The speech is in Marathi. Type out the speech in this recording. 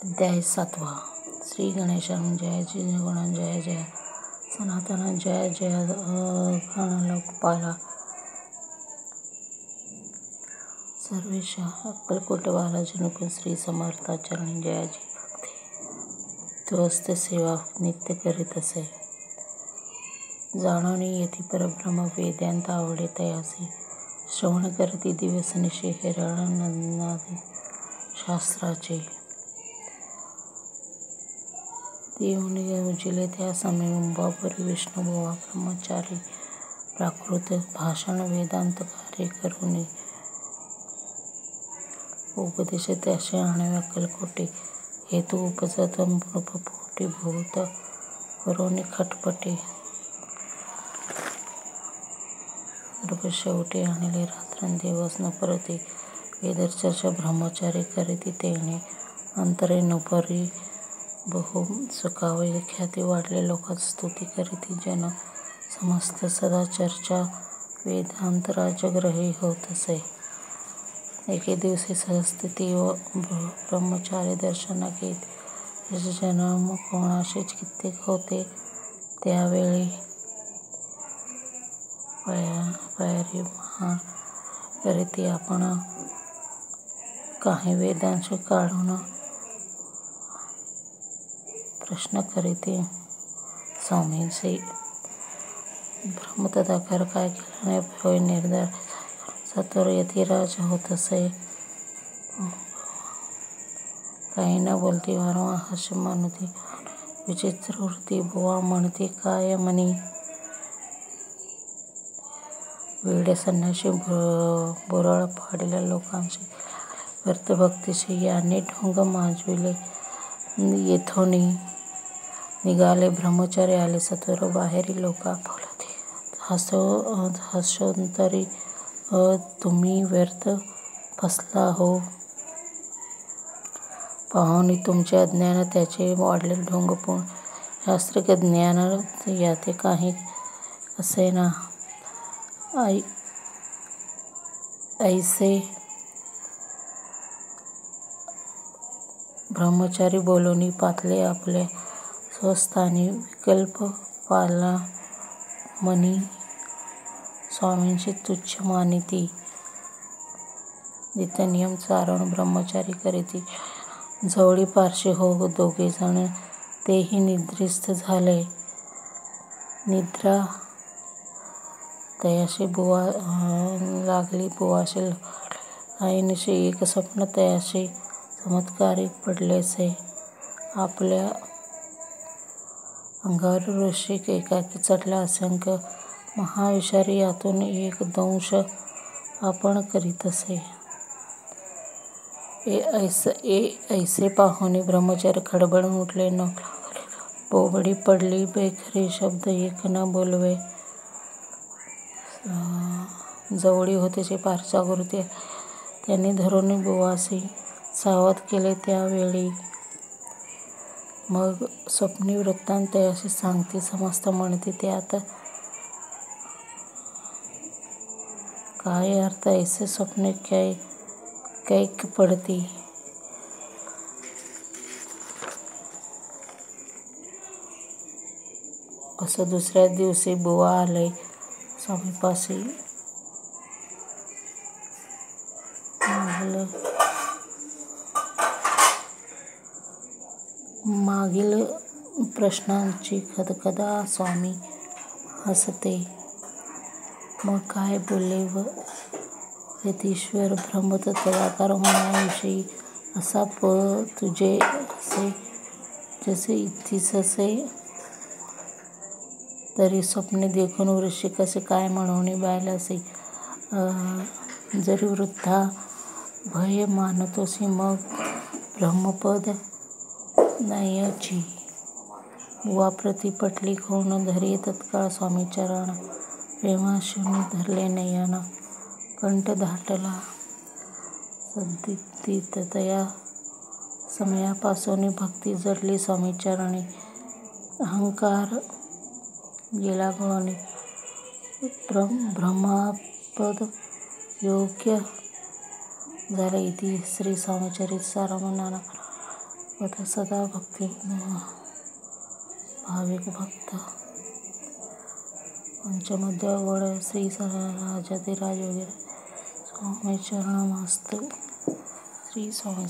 अध्याय 7. श्री गणेशानं जय जय गुण जय जय सनातन जय जय गणलोकपाला सर्वेशा अक्कलकोट बालाजी नुकून श्री समर्थाचरणी जयाची भक्ती त्वस्त सेवा नित्य करीत असे. जाणवणी येथे परब्रह्म वेदांत आवडे तयासी श्रवण करती दिवस निशे हिरण्यनादी शास्त्राचे देऊनी उजिले त्या समय मुंबापुरी विष्णुबुवा ब्रह्मचारी प्राकृत भाषण वेदांत कार्य करुणी उपदेश त्याचे आणावे अक्कलकोटे हेतू उपजत नृपपोटी भूत करोनी खटपटे सर्व शेवटी आणले रात्रंदिवस न परती वेदचर्चा ब्रह्मचारी करीती तेणे अंतरे नुपरी बहु सुखावे ख्याती वाढले लोकात स्तुती करीती जन समस्त सदा चर्चा वेदांत राजग्रही होत असे. एके दिवशी सहस्थिती व ब्रह्मचारी दर्शना घेत जन्म कोणाशी कित्येक होते त्यावेळी पायरी महान करीती आपण काही वेदांश काढून प्रश्न करीती स्वामींशी ब्रह्म तदाकार काय केल्याने होय निर्धार सत्वर यतिराज होत असे. काही न बोलती वारंवार हास्य म्हणती विचित्र वृत्ती बुवा म्हणती काय म्हणी वेडे संन्याशी बुरळ पाडलेल्या लोकांशी व्यर्थ भक्तीशी यांनी ढोंग माजविले. येथोनी निघाले ब्रह्मचारी आले सत्वर बाहेरी लोका बोलती हसोंतरी तुम्ही व्यर्थ फसला हो पाहुनी तुमचे अज्ञान त्याचे वाढले ढोंग पण शास्त्रिक ज्ञान याते काही असेना. ऐसे ब्रह्मचारी बोलूनी पातले आपल्या स्वस्थानी विकल्प पाला मनी स्वामींची तुच्छ मानिती नित्यनियम चारण ब्रह्मचारी करीती जवळी पारशी हो दोघे जण तेही निद्रिस्त झाले. निद्रा तयाशी लागली बुवाशी आईनिशी एक स्वप्न तयाशी चमत्कारिक पडलेसे. आपल्या अंगावर वृश्चिक एकाकी चढला असंख्य महाविषारी यातून एक दंश आपण करीत असे. ऐसे पाहुनी ब्रह्मचारी खडबडून उठले न बोबडी पडली बेखरी शब्द एक न बोलवे. जवळी होतेचे पारसा गुरुते त्यांनी धरून बुवासी सावध केले त्यावेळी मग स्वप्नी वृत्तांत तयाशी सांगती समस्त म्हणती त्यात काय अर्थ ऐसे स्वप्ने कैक पडती. असं दुसऱ्या दिवशी बुवा आले स्वामीपाशी. मागील प्रश्नांची कदकदा स्वामी हसते. मग काय बोलले व यतीश्वर ब्रह्म तदाकार होण्याविषयी असा तुझे कसे जसे इच्छिससे तरी स्वप्ने देखून वृश्चिक कसे काय म्हणून बायलासी जरी वृद्धा भय मानतोसी मग ब्रह्मपद नयची बुवा प्रति पटली होऊन धरी तत्काळ स्वामीचरण प्रेमाशिवनी धरले नयन कंठ दाटला सद्दीप्तीत तया समयापासून भक्ती जडली स्वामीचरणी अहंकार गेला गळून ब्रह्मपद योग्य झाले. इति श्री स्वामीचरित सारम नाना कथा सदा भक्ती भाविक भक्त पंचमध्य गौड श्री राजाधिराज वगैरे स्वामी चरणमस्तु. श्री स्वामी